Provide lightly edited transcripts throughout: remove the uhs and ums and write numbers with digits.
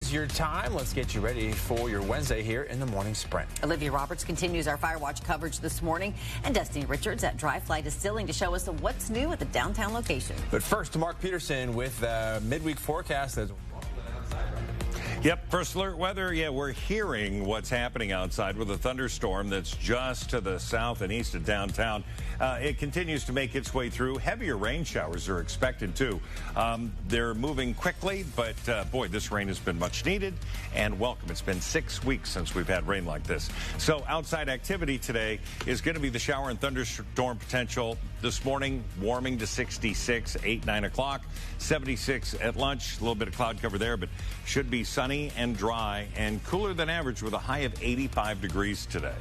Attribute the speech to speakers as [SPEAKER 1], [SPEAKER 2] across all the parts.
[SPEAKER 1] is your time. Let's get you ready for your Wednesday here in the Morning Sprint.
[SPEAKER 2] Olivia Roberts continues our Fire Watch coverage this morning, and Destiny Richards at Dry Fly Distilling to show us what's new at the downtown location.
[SPEAKER 1] But first, to Mark Peterson with a midweek forecast that's
[SPEAKER 3] Yep, first alert weather. Yeah, we're hearing what's happening outside with a thunderstorm that's just to the south and east of downtown. It continues to make its way through. Heavier rain showers are expected, too. They're moving quickly, but, boy, this rain has been much needed and welcome. It's been 6 weeks since we've had rain like this. So outside activity today is going to be the shower and thunderstorm potential. This morning, warming to 66, 8, 9 o'clock, 76 at lunch. A little bit of cloud cover there, but should be sunny and dry and cooler than average with a high of 85 degrees today.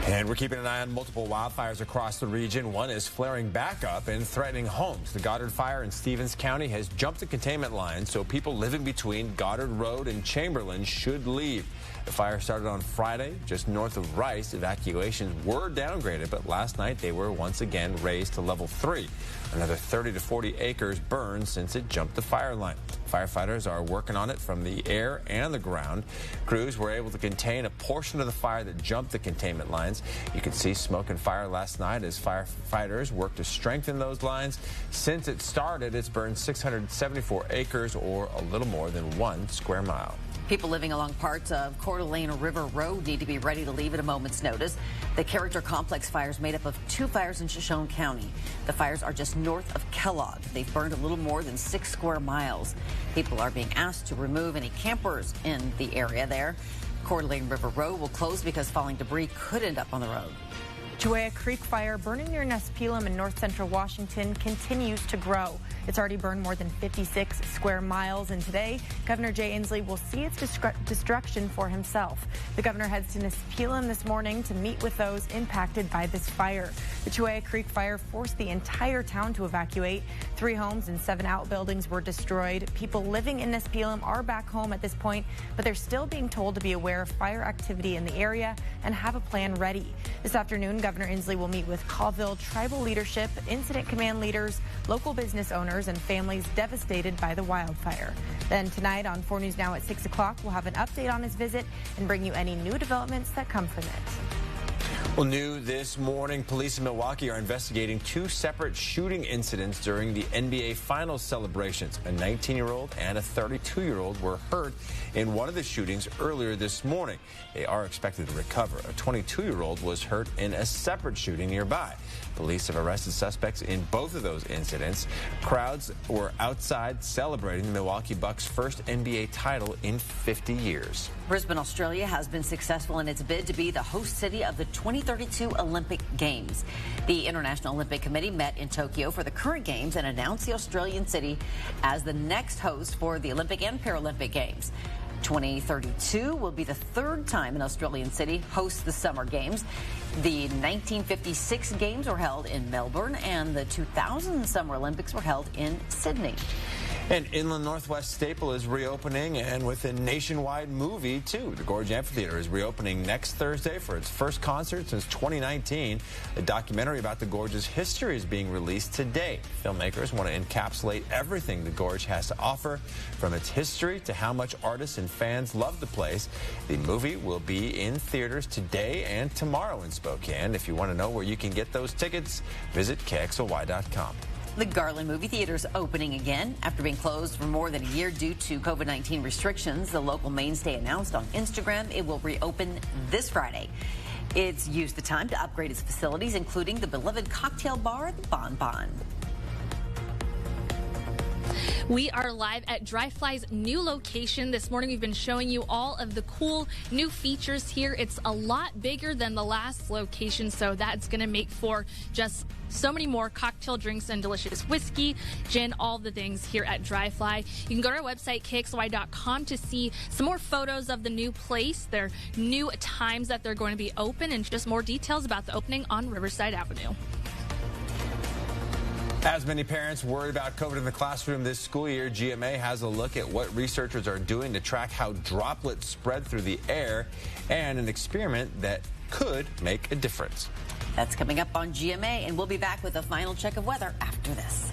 [SPEAKER 1] And we're keeping an eye on multiple wildfires across the region. One is flaring back up and threatening homes. The Goddard fire in Stevens County has jumped the containment line, so people living between Goddard Road and Chamberlain should leave. The fire started on Friday just north of Rice. Evacuations were downgraded, but last night they were once again raised to level 3. Another 30 to 40 acres burned since it jumped the fire line. Firefighters are working on it from the air and the ground. Crews were able to contain a portion of the fire that jumped the containment lines. You could see smoke and fire last night as firefighters worked to strengthen those lines. Since it started, it's burned 674 acres, or a little more than 1 square mile.
[SPEAKER 2] People living along parts of Coeur d'Alene River Road need to be ready to leave at a moment's notice. The Character Complex fire is made up of 2 fires in Shoshone County. The fires are just north of Kellogg. They've burned a little more than 6 square miles. People are being asked to remove any campers in the area there. Coeur d'Alene River Road will close because falling debris could end up on the road.
[SPEAKER 4] Juea Creek fire burning near Nespelem in north central Washington continues to grow. It's already burned more than 56 square miles, and today Governor Jay Inslee will see its destruction for himself. The governor heads to Nespelem this morning to meet with those impacted by this fire. The Juea Creek fire forced the entire town to evacuate. 3 homes and 7 outbuildings were destroyed. People living in Nespelem are back home at this point, but they're still being told to be aware of fire activity in the area and have a plan ready. This afternoon, Governor Inslee will meet with Colville tribal leadership, incident command leaders, local business owners, and families devastated by the wildfire. Then tonight on 4 News Now at 6 o'clock, we'll have an update on his visit and bring you any new developments that come from it.
[SPEAKER 1] Well, new this morning, police in Milwaukee are investigating 2 separate shooting incidents during the NBA Finals celebrations. A 19-year-old and a 32-year-old were hurt in one of the shootings earlier this morning. They are expected to recover. A 22-year-old was hurt in a separate shooting nearby. Police have arrested suspects in both of those incidents. Crowds were outside celebrating the Milwaukee Bucks' first NBA title in 50 years.
[SPEAKER 2] Brisbane, Australia has been successful in its bid to be the host city of the 2032 Olympic Games. The International Olympic Committee met in Tokyo for the current games and announced the Australian city as the next host for the Olympic and Paralympic Games. 2032 will be the 3rd time an Australian city hosts the Summer Games. The 1956 Games were held in Melbourne, and the 2000 Summer Olympics were held in Sydney.
[SPEAKER 1] An Inland Northwest staple is reopening, and with a nationwide movie, too. The Gorge Amphitheater is reopening next Thursday for its first concert since 2019. A documentary about the Gorge's history is being released today. Filmmakers want to encapsulate everything the Gorge has to offer, from its history to how much artists and fans love the place. The movie will be in theaters today and tomorrow in Spokane. If you want to know where you can get those tickets, visit KXLY.com.
[SPEAKER 2] The Garland movie theater is opening again after being closed for more than a year due to COVID-19 restrictions. The local mainstay announced on Instagram it will reopen this Friday. It's used the time to upgrade its facilities, including the beloved cocktail bar, the Bon Bon.
[SPEAKER 5] We are live at Dry Fly's new location. This morning we've been showing you all of the cool new features here. It's a lot bigger than the last location, so that's going to make for just so many more cocktail drinks and delicious whiskey, gin, all the things here at Dry Fly. You can go to our website, KXLY.com, to see some more photos of the new place, their new times that they're going to be open, and just more details about the opening on Riverside Avenue.
[SPEAKER 1] As many parents worried about COVID in the classroom this school year, GMA has a look at what researchers are doing to track how droplets spread through the air and an experiment that could make a difference.
[SPEAKER 2] That's coming up on GMA, and we'll be back with a final check of weather after this.